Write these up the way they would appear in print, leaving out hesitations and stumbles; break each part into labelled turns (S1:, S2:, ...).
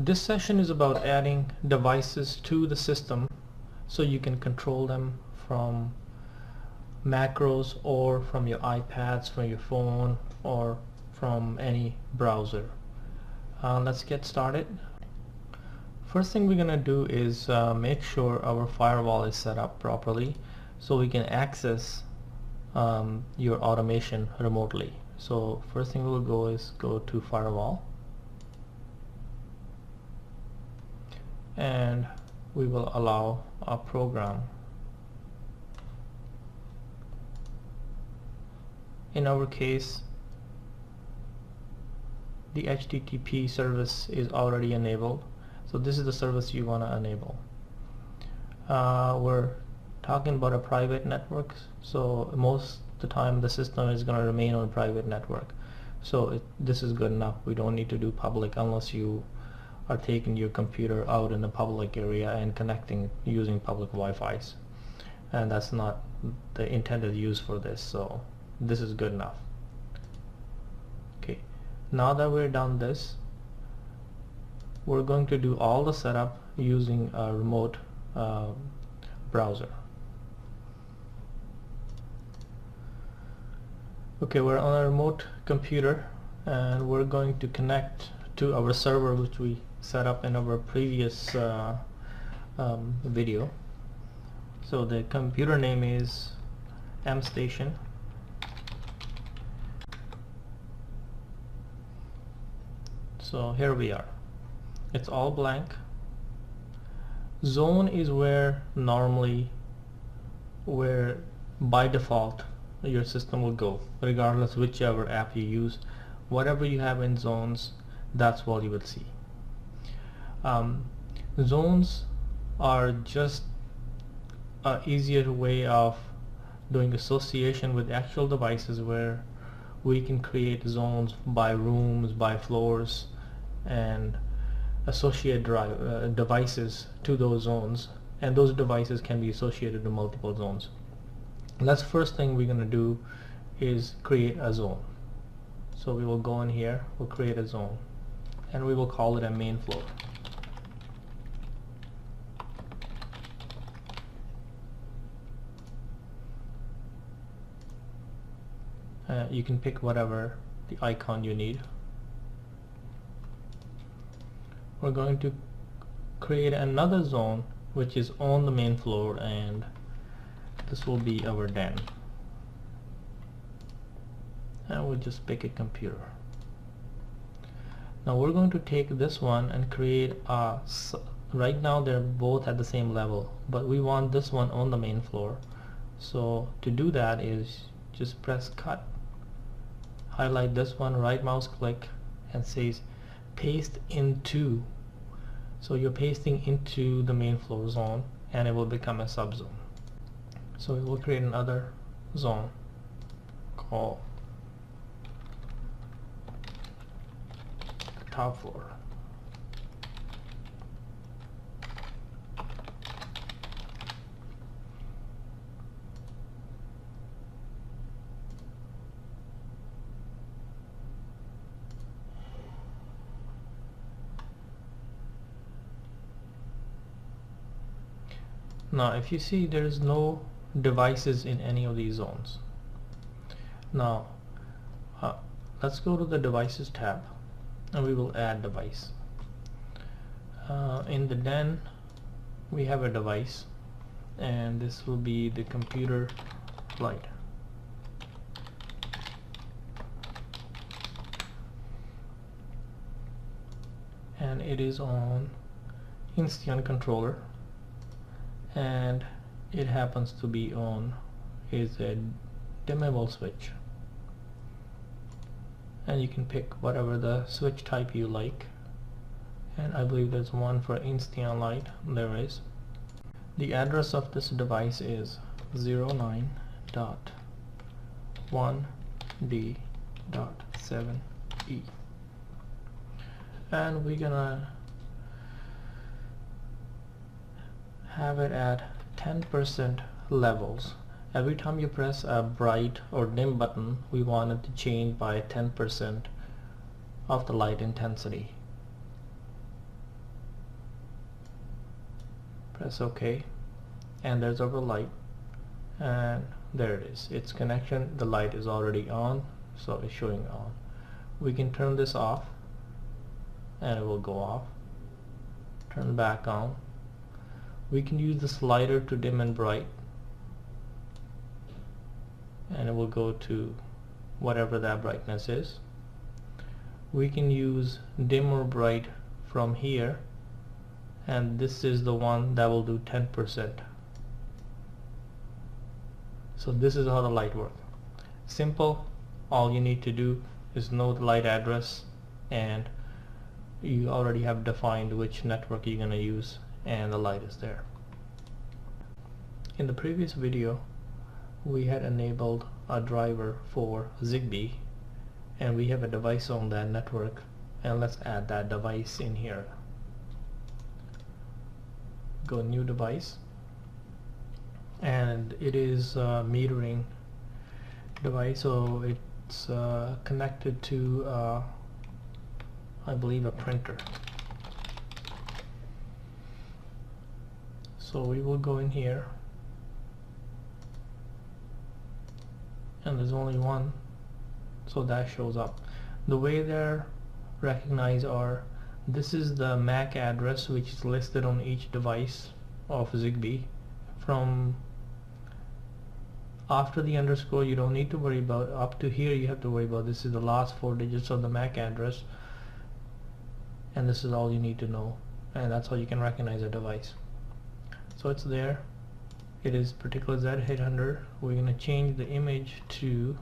S1: This session is about adding devices to the system so you can control them from macros or from your iPads, from your phone, or from any browser. Let's get started. First thing we're gonna do is make sure our firewall is set up properly so we can access your automation remotely. So first thing we'll go is go to firewall, and we will allow a program. In our case, the HTTP service is already enabled, so this is the service you want to enable. We're talking about a private network, so most of the time the system is going to remain on a private network, so this is good enough. We don't need to do public unless you are taking your computer out in a public area and connecting using public Wi-Fi's, and that's not the intended use for this, so this is good enough. Okay, now that we're done this, we're going to do all the setup using a remote browser. Okay, we're on a remote computer and we're going to connect to our server which we set up in our previous video. So the computer name is MStation. So here we are. It's all blank. Zone is where by default your system will go, regardless whichever app you use. Whatever you have in zones, that's what you will see. Zones are just an easier way of doing association with actual devices, where we can create zones by rooms, by floors, and associate devices to those zones, and those devices can be associated to multiple zones. That's the first thing we're going to do is create a zone. So we will go in here, we'll create a zone, and we will call it a main floor. You can pick whatever the icon you need. We're going to create another zone which is on the main floor, and this will be our den, and we'll just pick a computer. Now we're going to take this one and create a right now they're both at the same level, but we want this one on the main floor. So to do that is just press cut, highlight this one, right mouse click, and says paste into. So you're pasting into the main floor zone, and it will become a subzone. So we will create another zone called top floor. Now if you see, there is no devices in any of these zones. Now let's go to the devices tab and we will add device. In the den we have a device, and this will be the computer light. And it is on Insteon controller, and it happens to be on is a dimmable switch, and you can pick whatever the switch type you like, and I believe there's one for Insteon light. There is. The address of this device is 09.1D.7E, and we're gonna have it at 10% levels. Every time you press a bright or dim button, we want it to change by 10% of the light intensity. Press OK, and there's our light, and there it is. Its connection, the light is already on, so it's showing on. We can turn this off and it will go off. Turn back on. We can use the slider to dim and bright, and it will go to whatever that brightness is. We can use dim or bright from here, and this is the one that will do 10%. So this is how the light works. Simple. All you need to do is know the light address, and you already have defined which network you're going to use, and the light is there. In the previous video we had enabled a driver for Zigbee, and we have a device on that network, and let's add that device in here. Go new device, and it is a metering device, so it's connected to I believe a printer. So we will go in here, and there's only one, so that shows up. The way they're recognized are, this is the MAC address which is listed on each device of Zigbee. From after the underscore you don't need to worry about. Up to here you have to worry about. This is the last 4 digits of the MAC address, and this is all you need to know, and that's how you can recognize a device. So it's there. It is particular Z800. We're going to change the image to,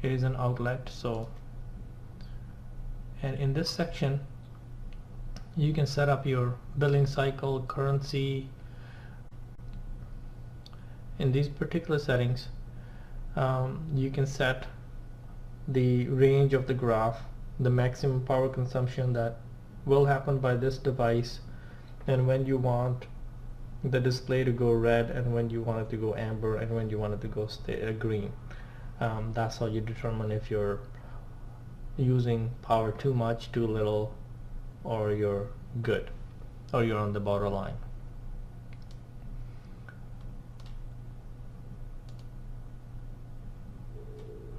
S1: it is an outlet. So, and in this section you can set up your billing cycle, currency. In these particular settings you can set the range of the graph, the maximum power consumption that will happen by this device, and when you want the display to go red, and when you want it to go amber, and when you want it to go green. That's how you determine if you're using power too much, too little, or you're good, or you're on the borderline.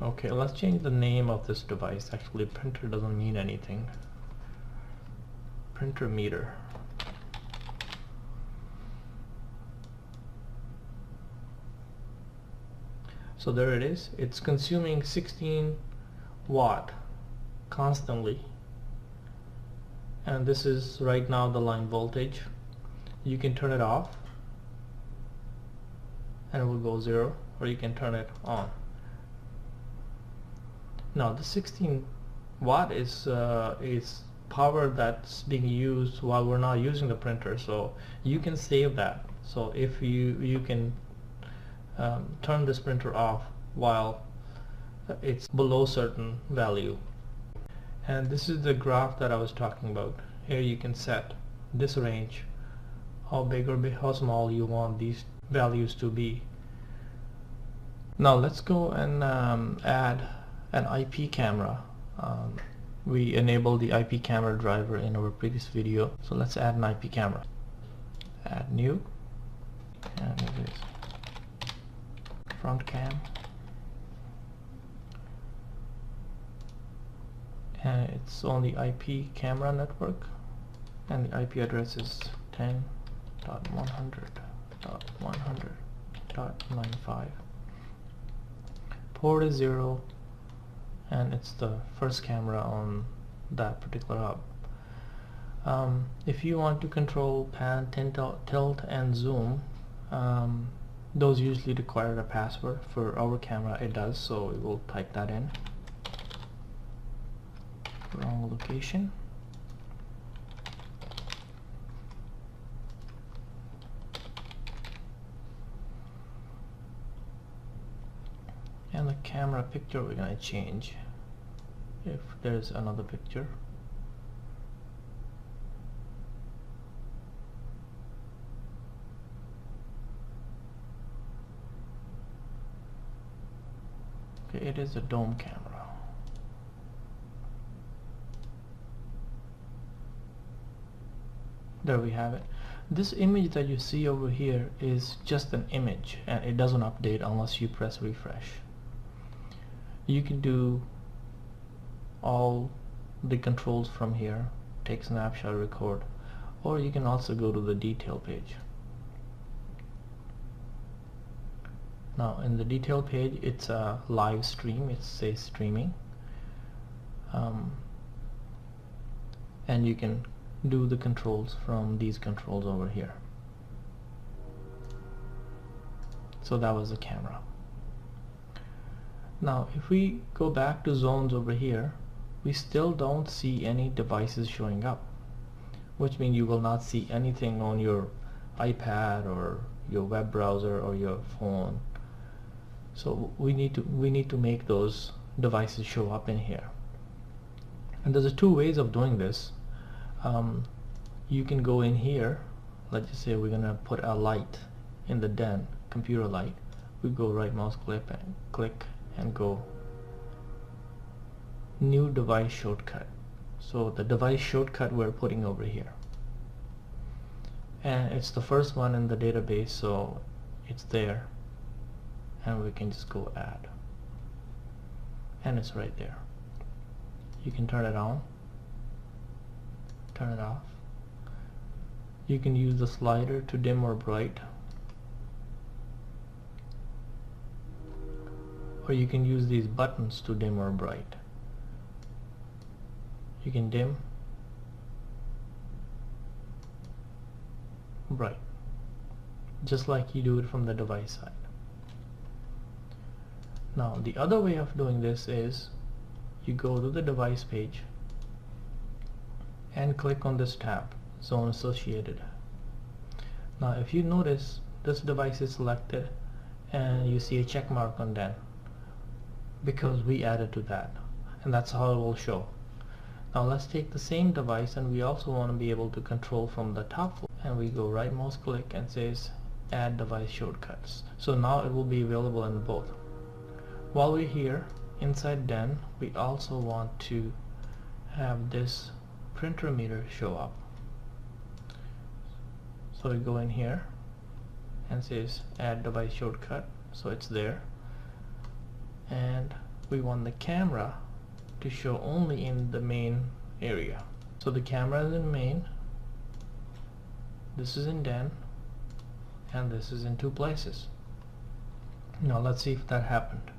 S1: Okay, let's change the name of this device. Actually, printer doesn't mean anything. Printer meter. So there it is. It's consuming 16 watt constantly, and this is right now the line voltage. You can turn it off and it will go 0, or you can turn it on. Now the 16 watt is power that's being used while we're not using the printer, so you can save that. So if you can turn this printer off while it's below certain value. And this is the graph that I was talking about. Here you can set this range, how big or how small you want these values to be. Now let's go and add an IP camera. We enabled the IP camera driver in our previous video, so let's add an IP camera. Add new, and it is front cam, and it's on the IP camera network, and the IP address is 10.100.100.95. Port is 0, and it's the first camera on that particular hub. If you want to control pan, tilt, and zoom, those usually require a password. For our camera it does, so we will type that in. Wrong location. And the camera picture we're going to change if there's another picture. Okay, it is a dome camera. There we have it. This image that you see over here is just an image and it doesn't update unless you press refresh. You can do all the controls from here, take snapshot, record, or you can also go to the detail page. Now in the detail page, it's a live stream, it says streaming, and you can do the controls from these controls over here. So that was the camera. Now if we go back to zones over here, we still don't see any devices showing up, which means you will not see anything on your iPad or your web browser or your phone. So we need to make those devices show up in here. And there's two ways of doing this. You can go in here, let's just say we're gonna put a light in the den, computer light. We go right mouse click and go new device shortcut. So the device shortcut we're putting over here, and it's the first one in the database, so it's there, and we can just go add, and it's right there. You can turn it on, turn it off. You can use the slider to dim or bright, or you can use these buttons to dim or bright. You can dim, bright, just like you do it from the device side. Now the other way of doing this is you go to the device page and click on this tab, zone associated. Now if you notice, this device is selected and you see a check mark on that because we added to that, and that's how it will show. Now let's take the same device, and we also want to be able to control from the top floor, and we go right mouse click and says add device shortcuts. So now it will be available in both. While we're here inside den, we also want to have this printer meter show up. So we go in here and says add device shortcut, so it's there, and we want the camera to show only in the main area. So the camera is in main, this is in den, and this is in two places. Now let's see if that happened.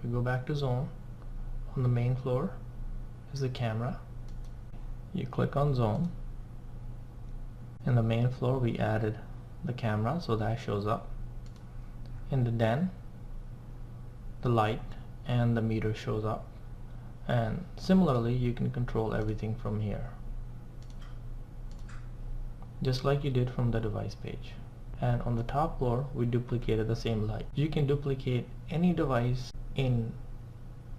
S1: We go back to zone. On the main floor is the camera. You click on zone. In the main floor we added the camera, so that shows up. In the den, the light and the meter shows up. And similarly you can control everything from here, just like you did from the device page. And on the top floor we duplicated the same light. You can duplicate any device in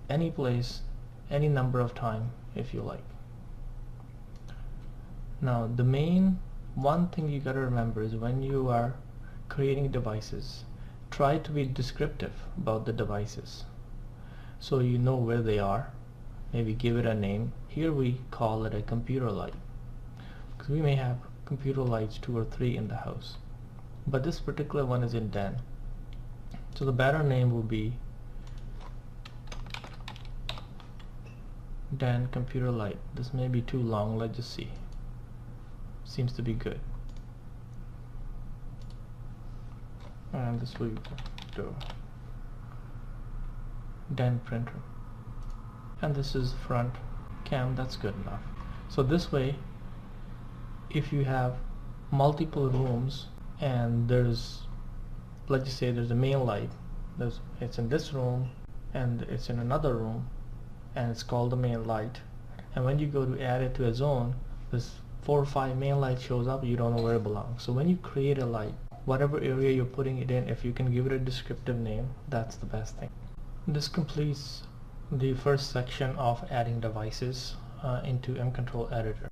S1: any place, any number of times if you like. Now the main one thing you gotta remember is when you are creating devices, try to be descriptive about the devices so you know where they are. Maybe give it a name. Here we call it a computer light, because we may have computer lights 2 or 3 in the house, but this particular one is in den, so the better name will be den computer light. This may be too long, let's just see. Seems to be good. And this will do den printer, and this is front cam. That's good enough. So this way, if you have multiple rooms and there's, let's just say there's a main light, it's in this room and it's in another room, and it's called the main light, and when you go to add it to a zone, this 4 or 5 main light shows up, you don't know where it belongs. So when you create a light, whatever area you're putting it in, if you can give it a descriptive name, that's the best thing. This completes the first section of adding devices into mControl Editor.